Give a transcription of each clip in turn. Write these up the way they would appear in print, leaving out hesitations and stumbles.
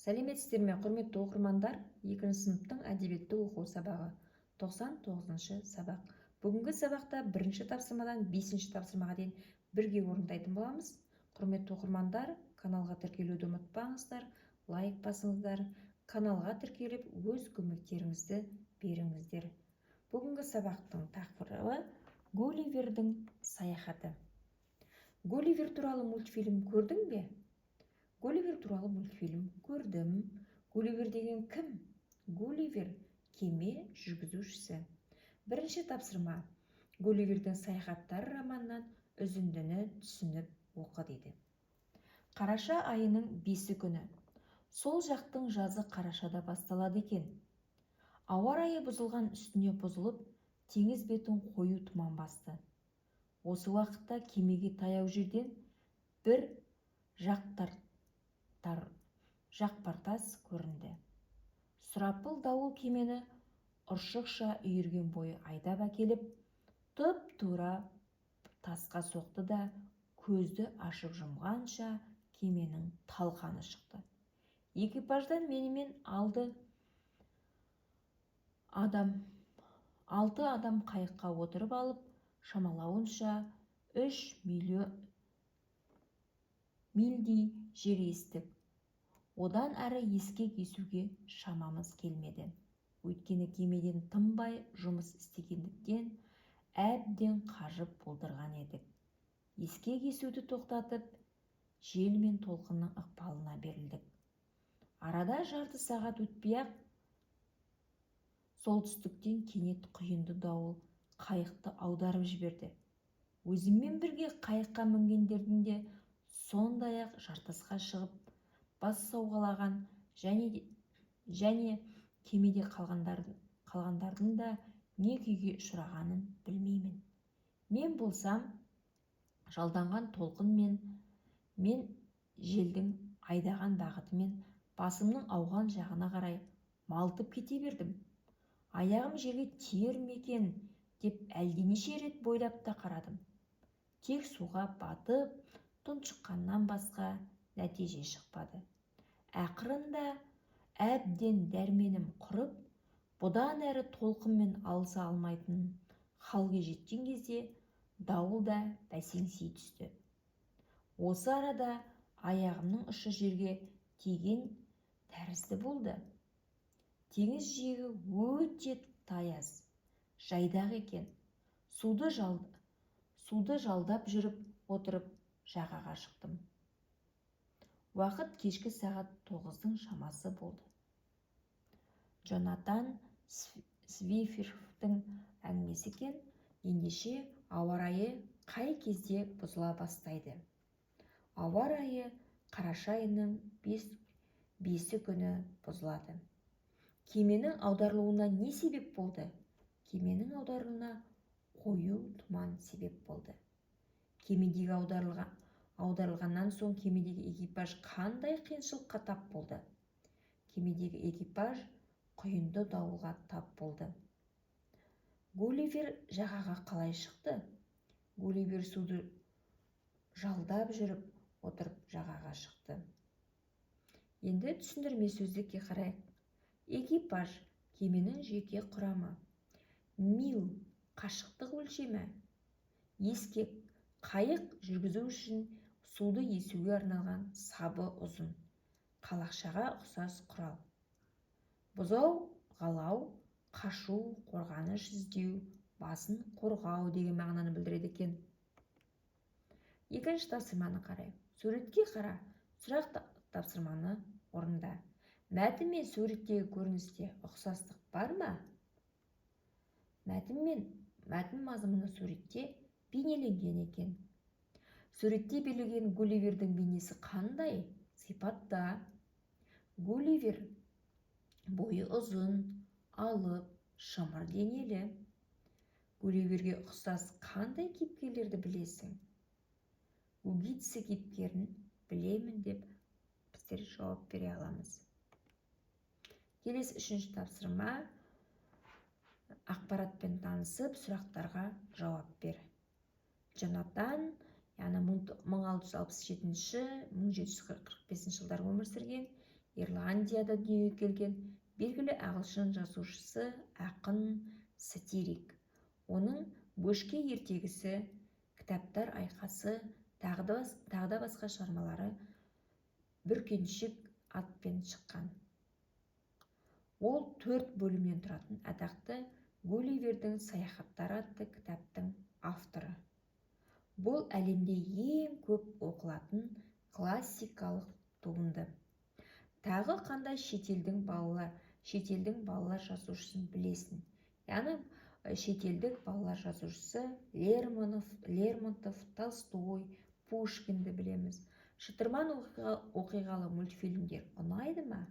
Сәлеметсіздер ме, құрметті оқырмандар? 2 сыныптың әдебиетті оқу сабағы. 99-шы сабақ. Бүгінгі сабақта 1-ші тапсырмадан 5-ші тапсырмаға дейін бірге орындайтын боламыз. Құрметті оқырмандар, каналға тіркелуді ұмытпаңыздар, лайк басыңыздар, каналға тіркеліп өз көмектеріңізді беріңіздер. Бүгінгі сабақтың тақырыбы Гулливердің саяхаты. Гулливер туралы мультфильм көрдің бе? Гулливер туралы мультфильм көрдім. Гулливер деген кім? Гулливер кеме жүргізушісі. 1-ші тапсырма. Гулливердің саяхаттары романынан үзіндіні түсініп оқы дейді. Қараша айының 5 күні. Сол жақтың жазы қарашада басталады екен. Ауа райы бұзылған үстіне бұзылып, теңіз бетін қою тұман басты. Осы уақытта кемеге таяу жерден бір жақпартас көрінді. Сұрапыл дауыл кемені ұршықша үйірген бойы айдап әкеліп, тұп-тура тасқа соқты да көзді ашып жұмғанша кеменің талқаны шықты. Экипаждан менімен 6 адам қайыққа отырып алып, шамалауынша 3 мильдей жер естік. Одан әрі ескек есуге шамамыз келмеді. Өйткені кемеден тынбай жұмыс істегендіктен әбден қажып болдырған едік. Ескек есуді тоқтатып, жел мен толқынның ықпалына берілдік. Арада жарты сағат өтпей-ақ солтүстіктен кенет құйынды дауыл қайықты аударып жіберді. Өзіммен бірге қайыққа мінгендердің де сондай-ақ жартасқа шығып бас сауғалаған және кемеде қалғандардың да не күйге ұшырағанын білмеймін. Мен болсам, жалданған толқын мен желдің айдаған бағытымен басымның ауған жағына қарай малтып кете бердім. Аяғым жерге тиер ме екен деп әлденеше рет бойлап та қарадым. Тек суға батып, тұншыққаннан басқа нәтиже шықпады. Ақырында әбден дәрменім құрып, бұдан әрі толқынмен алыса алмайтын халге жеткен кезде дауыл да бәсеңсей түсті. Осы арада аяғымның ұшы жерге тиген тәрізді болды. Теңіз жиегі өте таяз, жайдақ екен. Суды жалдап жүріп отырып жағаға шықтым. Уақыт кешкі сағат 9-дің шамасы болды. Джонатан Свифтің әңгімесі екен. Ендеше ауа райы қай кезде бұзыла бастайды? Ауа райы қараша айының 5 күні бұзылады. Кеменің аударылуына не себеп болды? Кеменің аударылуына қою тұман себеп болды. Кемедегі аударылғаннан соң кемедегі экипаж қандай қиыншылыққа тап болды? Кемедегі экипаж құйынды дауылға тап болды. Гулливер жағаға қалай шықты? Гулливер суды жалдап жүріп отырып жағаға шықты. Енді түсіндірме сөздікке қарайық. Экипаж кеменің жеке құрамы. Мил қашықтық өлшемі. Ескек қайық жүргізу үшін суды есуге арналған сабы ұзын. Қалақшаға ұқсас құрал. Бұзау, қалау, қашу, қорғаныш іздеу, басын қорғау деген мағынаны білдіреді екен. 2-ші тапсырманы қарайық. Суретке қара, сұрақ тапсырманы орында. Мәтін мен суреттегі көріністе ұқсастық бар ма? Мәтін мазмұны суретте бейнеленген екен. Суретте берілген Гулливердің бейнесі қандай? Сипатта. Гулливер бойы ұзын, алып, шымыр денелі. Гулливерге ұқсас қандай кейіпкерлерді білесің? Угитси кейіпкерін білемін деп біздер жауап бере аламыз. Келесі 3-ші тапсырма. Ақпаратпен танысып, сұрақтарға жауап бер. Джонатан, 1667-1745 жылдар өмір сүрген, Ирландияда дүниеге келген белгілі ағылшын жазушысы, ақын, сатирик. Оның «Бөшке ертегісі», «Кітаптар айқасы» тағы да басқа шығармалары «Бүркеншік» атпен шыққан. Ол 4 бөлімнен тұратын атақты Гулливердің саяхаттары атты кітаптың авторы. Бұл әлемде ең көп оқылатын классикалық туынды. Тағы қандай шетелдің балалар жазушысын білесің? Яғни шетелдік балалар жазушысы Лермонтов, Толстой, Пушкинді білеміз. Шытырман оқиғалы мультфильмдер ұнайды ма?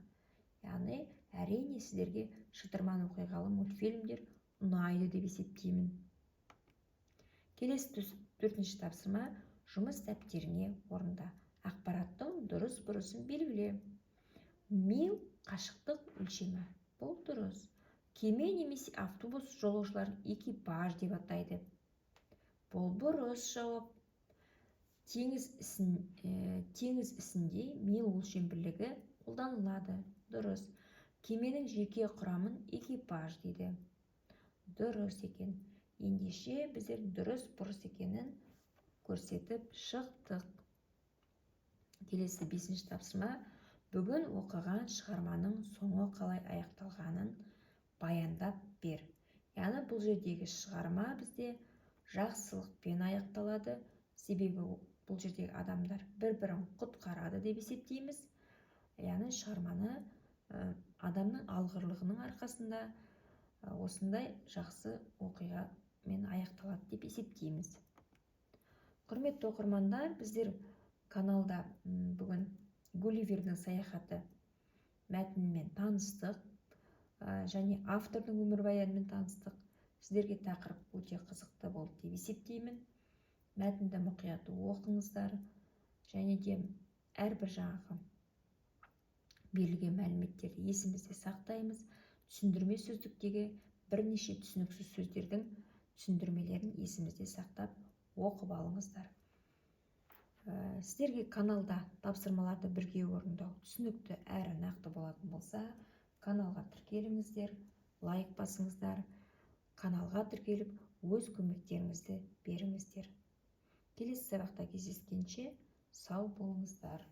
Яғни әрине сіздерге шытырман оқиғалы мультфильмдер ұнайды деп есептеймін. Келесі 4-ші тапсырма: жұмыс дәптеріне орында. Ақпараттың дұрыс бұрысын белгіле. Мил қашықтық өлшемі. Бұл дұрыс. Кеме немесе автобус жолаушыларын экипаж деп атайды. Бұл бұрыс жауап. Теңіз ісінде мил өлшем бірлігі қолданылады. Дұрыс. Кеменің жеке құрамын экипаж дейді. Дұрыс екен. Ендеше біздер дұрыс бұрыс екенін көрсетіп шықтық. Келесі 5-ші тапсырма: бүгін оқыған шығарманың соңы қалай аяқталғанын баяндап бер. Яғни бұл жердегі шығарма бізде жақсылықпен аяқталады. Себебі бұл жердегі адамдар бір-бірін құтқарады деп есептейміз. Яғни шығарманы адамның алғырлығының арқасында осындай жақсы оқиғамен аяқталады деп есептейміз. Құрметті оқырмандар, біздер каналда бүгін Гулливердің саяхаты мәтінімен таныстық, және автордың өмірбаянымен таныстық. Сіздерге тақырып өте қызықты болды деп есептеймін. Мәтінді мұқият оқыңыздар, және де әрбір жаңағы берілген мәліметтерді есімізде сақтаймыз. Түсіндірме сөздіктегі бірнеше түсініксіз сөздердің түсіндірмелерін есімізде сақтап оқып алыңыздар. Сіздерге каналда тапсырмаларды бірге орындау түсінікті әрі нақты болатын болса, каналға тіркеліңіздер, лайк басыңыздар, каналға тіркеліп өз көмектеріңізді беріңіздер. Келесі сабақта кездескенше сау болыңыздар.